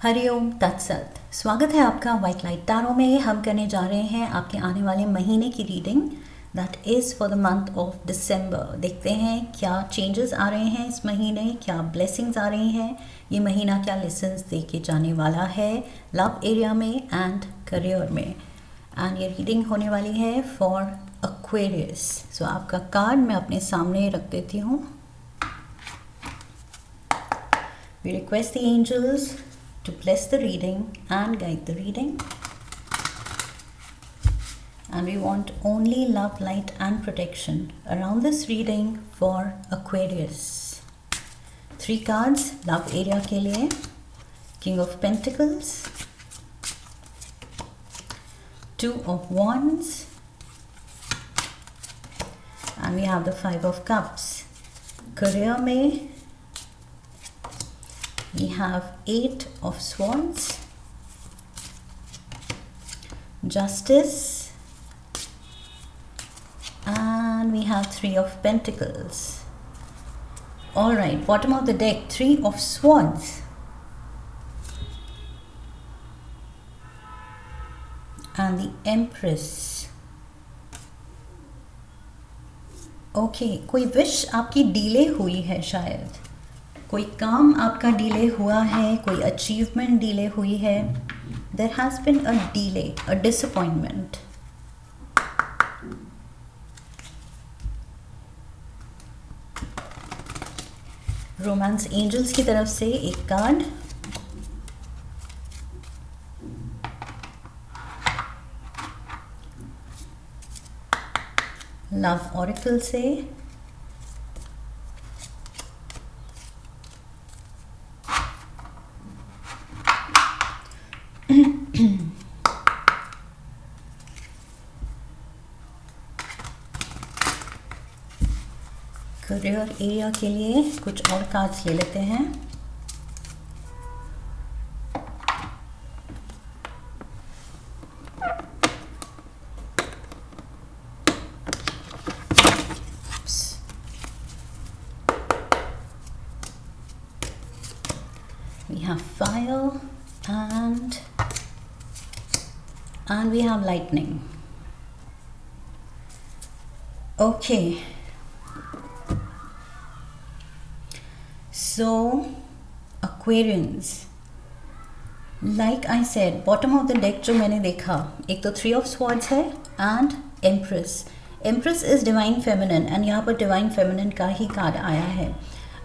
हरिओम तत्सत। स्वागत है आपका वाइट लाइट टैरो में। हम करने जा रहे हैं आपके आने वाले महीने की reading, that is for the month of December. देखते हैं क्या चेंजेस आ रहे हैं इस महीने, क्या ब्लेसिंग्स आ रही हैं, ये महीना क्या लेसन्स दे के जाने वाला है लव एरिया में एंड करियर में। एंड ये रीडिंग होने वाली है फॉर एक्वेरियस। सो आपका कार्ड मैं अपने सामने रख देती हूँ। We request the angels to bless the reading and guide the reading. And we want only love, light and protection around this reading for Aquarius. 3 cards love area के लिए, King of Pentacles, 2 of Wands and we have the 5 of Cups. Career में we have 8 of Swords, Justice and we have 3 of Pentacles. Alright, bottom of the deck, 3 of Swords and the Empress. Okay, कोई wish आपकी delay हुई है, शायद कोई काम आपका delay हुआ है, कोई अचीवमेंट डिले हुई है। There has been a delay, a disappointment. Romance angels की तरफ से एक कार्ड, लव ऑरेकल से करियर एरिया के लिए कुछ और कार्ड्स ले लेते हैं। We have fire and we have lightning. Okay. So, Aquarians, like I said, bottom of the deck जो मैंने देखा, एक तो 3 of Swords है and Empress. Empress is Divine Feminine and यहाँ पर Divine Feminine का ही कार्ड आया है।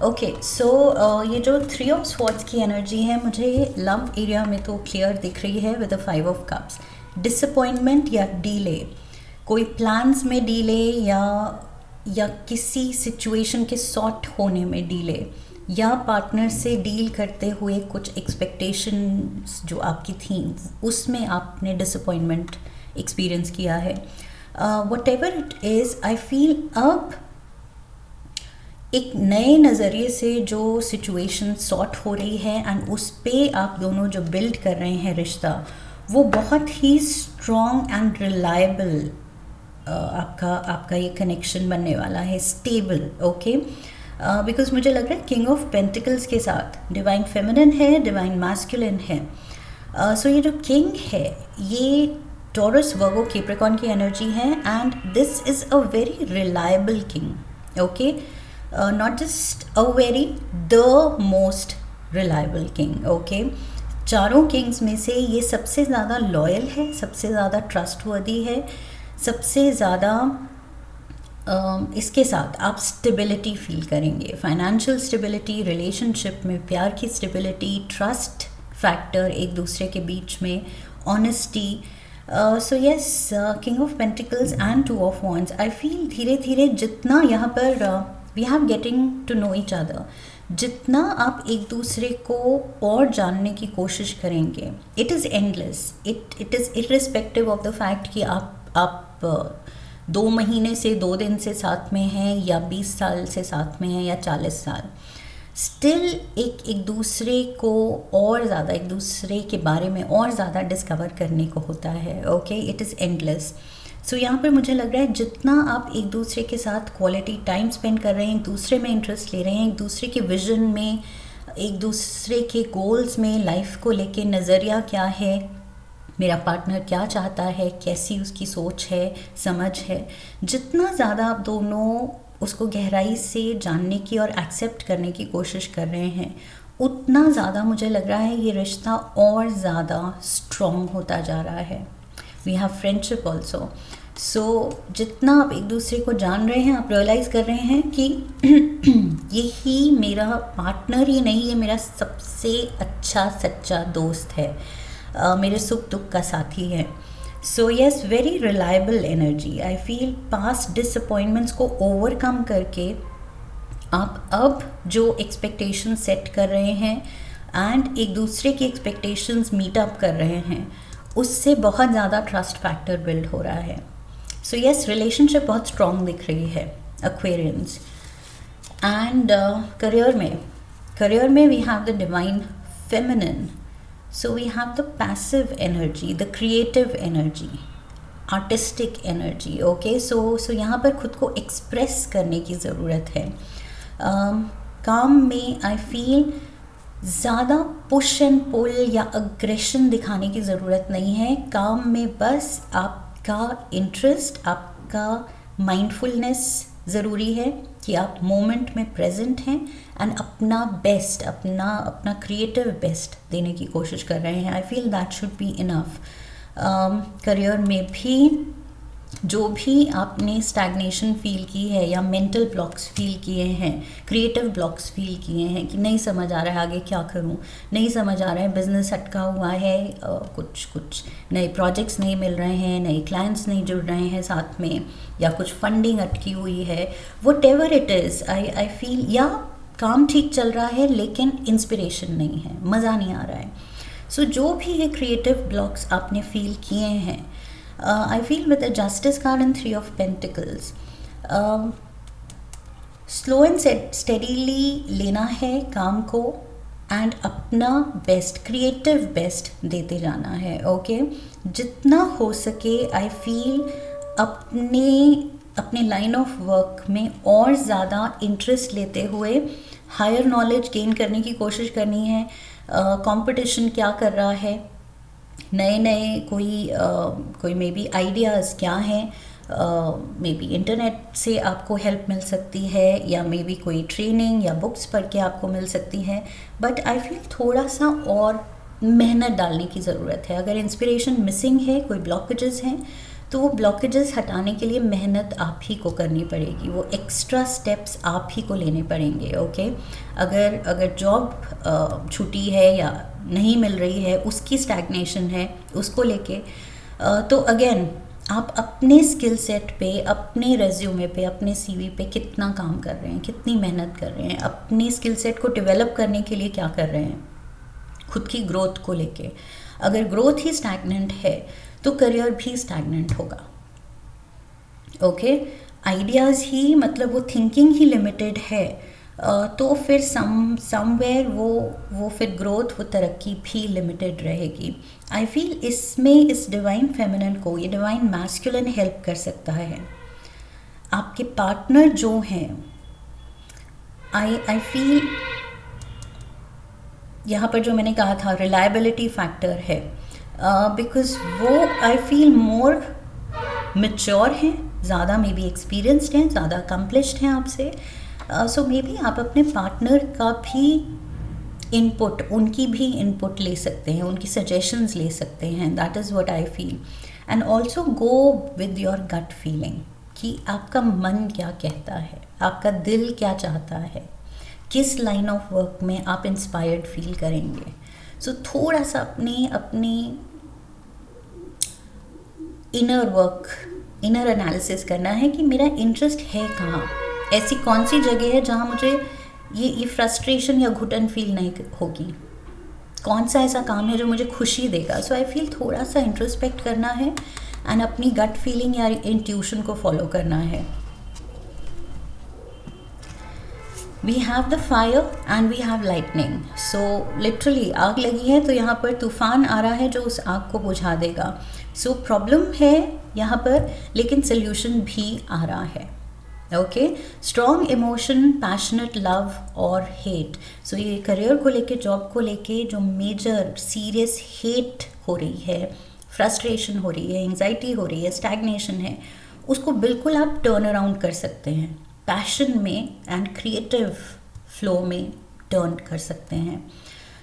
ओके, सो ये जो 3 of Swords की एनर्जी है मुझे लव एरिया में तो क्लियर दिख रही है with the 5 of Cups। Disappointment या डिले, कोई प्लान्स में डिले या किसी सिचुएशन के सॉर्ट होने में डिले, या पार्टनर से डील करते हुए कुछ एक्सपेक्टेशंस जो आपकी थी उसमें आपने डिसअपॉइंटमेंट एक्सपीरियंस किया है। What ever it is, I feel अब एक नए नज़रिए से जो सिचुएशन सॉर्ट हो रही है एंड उस पे आप दोनों जो बिल्ड कर रहे हैं रिश्ता, वो बहुत ही स्ट्रॉन्ग एंड रिलायबल आपका ये कनेक्शन बनने वाला है, स्टेबल। ओके, बिकॉज मुझे लग रहा है किंग ऑफ पेंटिकल्स के साथ डिवाइन फेमिनिन है, डिवाइन मैस्कुलिन है। सो ये जो किंग है ये टॉरस, वर्गो, कैप्रिकॉर्न की एनर्जी है and this is a very reliable king. Okay, not just a very, the most reliable king. Okay, चारों किंग्स में से ये सबसे ज़्यादा लॉयल है, सबसे ज़्यादा ट्रस्टवर्दी है, सबसे ज़्यादा इसके साथ आप स्टेबिलिटी फील करेंगे, फाइनेंशियल स्टेबिलिटी, रिलेशनशिप में प्यार की स्टेबिलिटी, ट्रस्ट फैक्टर एक दूसरे के बीच में, honesty. So yes, king of pentacles and 2 of Wands, I feel धीरे धीरे जितना यहाँ पर we have getting to know each other, जितना आप एक दूसरे को और जानने की कोशिश करेंगे, it is endless, it is irrespective of the fact कि आप 2 महीने से 2 दिन से साथ में हैं या 20 साल से साथ में हैं या 40 साल, स्टिल एक दूसरे को और ज़्यादा, एक दूसरे के बारे में और ज़्यादा डिस्कवर करने को होता है। Okay, it is endless. So यहाँ पर मुझे लग रहा है जितना आप एक दूसरे के साथ क्वालिटी टाइम स्पेंड कर रहे हैं, एक दूसरे में इंटरेस्ट ले रहे हैं, एक दूसरे के विजन में एक दूसरे के गोल्स में, लाइफ को लेके नज़रिया क्या है, मेरा पार्टनर क्या चाहता है, कैसी उसकी सोच है, समझ है। जितना ज़्यादा आप दोनों उसको गहराई से जानने की और एक्सेप्ट करने की कोशिश कर रहे हैं, उतना ज़्यादा मुझे लग रहा है ये रिश्ता और ज़्यादा स्ट्रॉन्ग होता जा रहा है। We have friendship also. So जितना आप एक दूसरे को जान रहे हैं, आप रियलाइज़ कर रहे हैं कि यही मेरा पार्टनर ही नहीं, ये मेरा सबसे अच्छा सच्चा दोस्त है, मेरे सुख दुख का साथी है। So yes, very reliable energy. I feel past disappointments को ओवरकम करके आप अब जो एक्सपेक्टेशन सेट कर रहे हैं एंड एक दूसरे की एक्सपेक्टेशंस मीट अप कर रहे हैं, उससे बहुत ज़्यादा ट्रस्ट फैक्टर बिल्ड हो रहा है। सो येस, रिलेशनशिप बहुत स्ट्रॉन्ग दिख रही है एक्वेरियंस। एंड करियर में we have the divine feminine. So we have the passive energy, the creative energy, artistic energy. Okay, so यहाँ पर खुद को एक्सप्रेस करने की ज़रूरत है. काम में आई फील ज़्यादा पुश एंड पुल या अग्रेशन दिखाने की ज़रूरत नहीं है. काम में बस आपका इंटरेस्ट, आपका माइंडफुलनेस ज़रूरी है कि आप मोमेंट में प्रेजेंट हैं एंड अपना बेस्ट, अपना क्रिएटिव बेस्ट देने की कोशिश कर रहे हैं. I feel that should be enough. Career में भी जो भी आपने स्टैग्नेशन फील की है या मेंटल ब्लॉक्स फील किए हैं, क्रिएटिव ब्लॉक्स फील किए हैं कि नहीं समझ आ रहा है आगे क्या करूं, नहीं समझ आ रहा है, बिजनेस अटका हुआ है, कुछ नए प्रोजेक्ट्स नहीं मिल रहे हैं, नए क्लाइंट्स नहीं जुड़ रहे हैं साथ में, या कुछ फंडिंग अटकी हुई है, whatever it is. I feel, या काम ठीक चल रहा है लेकिन इंस्पिरेशन नहीं है, मज़ा नहीं आ रहा है. सो जो भी ये क्रिएटिव ब्लॉक्स आपने फील किए हैं, I feel with the Justice card and 3 of Pentacles, slow and steadily लेना है काम को एंड अपना बेस्ट, क्रिएटिव बेस्ट देते जाना है. ओके, जितना हो सके आई फील अपने लाइन ऑफ वर्क में और ज़्यादा इंटरेस्ट लेते हुए हायर नॉलेज गेन करने की कोशिश करनी है. कंपटीशन क्या कर रहा है, नए कोई मे बी आइडियाज़ क्या हैं, मे बी इंटरनेट से आपको हेल्प मिल सकती है, या मे बी कोई ट्रेनिंग या बुक्स पढ़ के आपको मिल सकती है. बट आई फील थोड़ा सा और मेहनत डालने की ज़रूरत है. अगर इंस्पिरेशन मिसिंग है, कोई ब्लॉकेजेस हैं, तो वो ब्लॉकेजेस हटाने के लिए मेहनत आप ही को करनी पड़ेगी, वो एक्स्ट्रा स्टेप्स आप ही को लेने पड़ेंगे. ओके, अगर जॉब छुट्टी है या नहीं मिल रही है, उसकी स्टैग्नेशन है, उसको लेके तो अगेन आप अपने स्किल सेट पे, अपने रेज्यूमे पे, अपने सीवी पे कितना काम कर रहे हैं, कितनी मेहनत कर रहे हैं, अपने स्किल सेट को डेवलप करने के लिए क्या कर रहे हैं, खुद की ग्रोथ को लेके. अगर ग्रोथ ही स्टैग्नेंट है तो करियर भी स्टैग्नेंट होगा. ओके, आइडियाज़ ही, मतलब वो थिंकिंग ही लिमिटेड है, तो फिर समवेयर वो फिर ग्रोथ, वो तरक्की भी लिमिटेड रहेगी. आई फील इसमें इस डिवाइन फेमिनिन को ये डिवाइन मैस्कुलिन हेल्प कर सकता है. आपके पार्टनर जो हैं, आई फील यहाँ पर जो मैंने कहा था रिलायबिलिटी फैक्टर है, बिकॉज वो आई फील मोर मैच्योर हैं, ज़्यादा मे बी एक्सपीरियंसड हैं, ज़्यादा अकम्प्लिश्ड हैं आपसे. सो मे बी आप अपने पार्टनर का भी इनपुट, उनकी भी इनपुट ले सकते हैं, उनकी सजेशंस ले सकते हैं. That is what I feel. And also go with your gut feeling कि आपका मन क्या कहता है, आपका दिल क्या चाहता है, किस लाइन ऑफ वर्क में आप इंस्पायर्ड फील करेंगे. सो थोड़ा सा अपनी इनर एनालिसिस करना है कि मेरा इंटरेस्ट है कहाँ, ऐसी कौन सी जगह है जहाँ मुझे ये फ्रस्ट्रेशन या घुटन फील नहीं होगी, कौन सा ऐसा काम है जो मुझे खुशी देगा. सो आई फील थोड़ा सा इंट्रोस्पेक्ट करना है एंड अपनी गट फीलिंग या इंट्यूशन को फॉलो करना है. We have the fire and we have lightning. So literally आग लगी है तो यहाँ पर तूफान आ रहा है जो उस आग को बुझा देगा. सो प्रॉब्लम है यहाँ पर, लेकिन सोल्यूशन भी आ रहा है. Okay, strong emotion, passionate love और हेट. सो ये करियर को लेके, जॉब को लेके जो मेजर सीरियस हेट हो रही है, फ्रस्ट्रेशन हो रही है, एंजाइटी हो रही है, स्टैग्नेशन है, उसको बिल्कुल आप टर्न अराउंड कर सकते हैं. पैशन में एंड क्रिएटिव फ्लो में टर्न कर सकते हैं.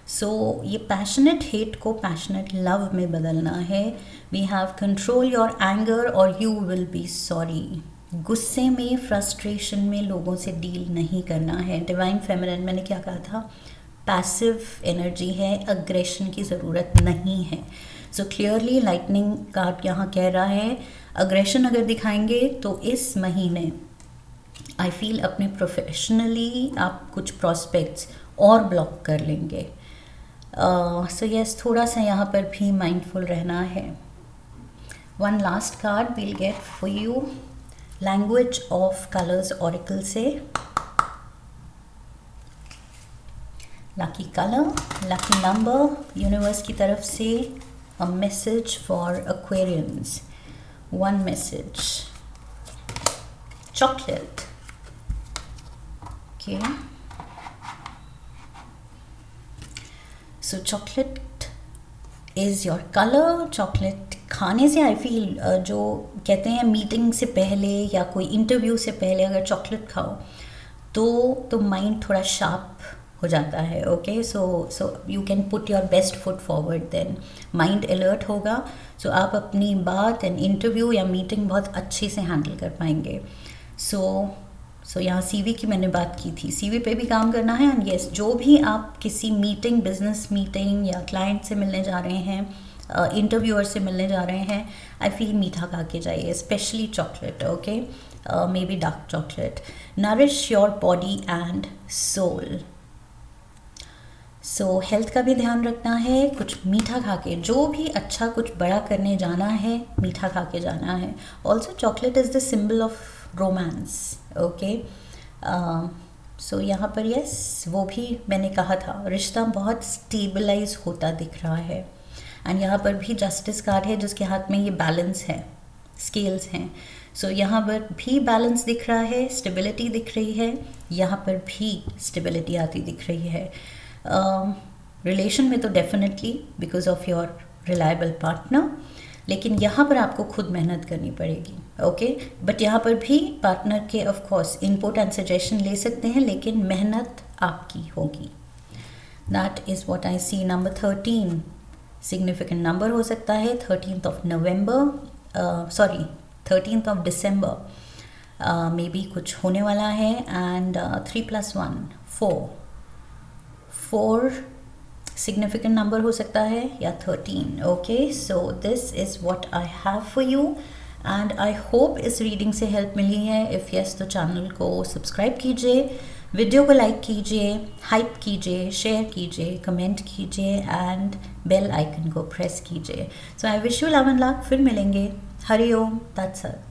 सो ये पैशनेट हेट को पैशनेट लव में बदलना है. We have control your anger और यू विल बी सॉरी. गुस्से में, फ्रस्ट्रेशन में लोगों से डील नहीं करना है. डिवाइन फेमिनिन, मैंने क्या कहा था, पैसिव एनर्जी है, अग्रेशन की ज़रूरत नहीं है. सो क्लियरली लाइटनिंग कार्ड यहाँ कह रहा है अग्रेशन अगर दिखाएंगे तो इस महीने आई फील अपने प्रोफेशनली आप कुछ प्रॉस्पेक्ट्स और ब्लॉक कर लेंगे. सो यस, थोड़ा सा यहाँ पर भी माइंडफुल रहना है. One last card will get for you, language of colours oracle से. Lucky colour, lucky number, universe की तरफ से a message for Aquarians. One message, chocolate. Okay, so chocolate is your colour. Chocolate खाने से I feel जो कहते हैं meeting से पहले या कोई इंटरव्यू से पहले अगर चॉकलेट खाओ तो माइंड थोड़ा शार्प हो जाता है. Okay, so you can put your best foot forward, then mind alert होगा. सो आप अपनी बात एंड इंटरव्यू या मीटिंग बहुत अच्छे से हैंडल कर पाएंगे. सो यहाँ सीवी की मैंने बात की थी, सीवी पे भी काम करना है. एंड यस, जो भी आप किसी मीटिंग, बिजनेस मीटिंग या क्लाइंट से मिलने जा रहे हैं, इंटरव्यूअर से मिलने जा रहे हैं, आई फील मीठा खा के जाइए, specially chocolate. Okay, maybe dark chocolate. Nourish your body and soul. So health का भी ध्यान रखना है, कुछ मीठा खा के, जो भी अच्छा कुछ बड़ा करने जाना है मीठा खा के जाना है. Also chocolate is the symbol of romance. Okay, so यहाँ पर यस, वो भी मैंने कहा था, रिश्ता बहुत स्टेबलाइज होता दिख रहा है. एंड यहाँ पर भी जस्टिस कार्ड है जिसके हाथ में ये बैलेंस है, स्केल्स हैं. सो यहाँ पर भी बैलेंस दिख रहा है, स्टेबिलिटी दिख रही है, यहाँ पर भी स्टेबिलिटी आती दिख रही है. रिलेशन में तो definitely because of your reliable partner, लेकिन यहाँ पर आपको खुद मेहनत करनी पड़ेगी. ओके, बट यहाँ पर भी पार्टनर के of course input and suggestion ले सकते हैं, लेकिन मेहनत आपकी होगी. That is what I see. Number 13 significant number हो सकता है. 13th of November, 13th of December maybe कुछ होने वाला है. एंड 3 + 1 4 सिग्निफिकेंट नंबर हो सकता है, या 13. Okay, so this is what I have for you and I hope इस रीडिंग से हेल्प मिली है. इफ़ यस, तो चैनल को सब्सक्राइब कीजिए, वीडियो को लाइक कीजिए, हाइप कीजिए, शेयर कीजिए, कमेंट कीजिए एंड बेल आइकन को प्रेस कीजिए. So I wish you love and luck. फिर मिलेंगे. हरि ओम तत्सत.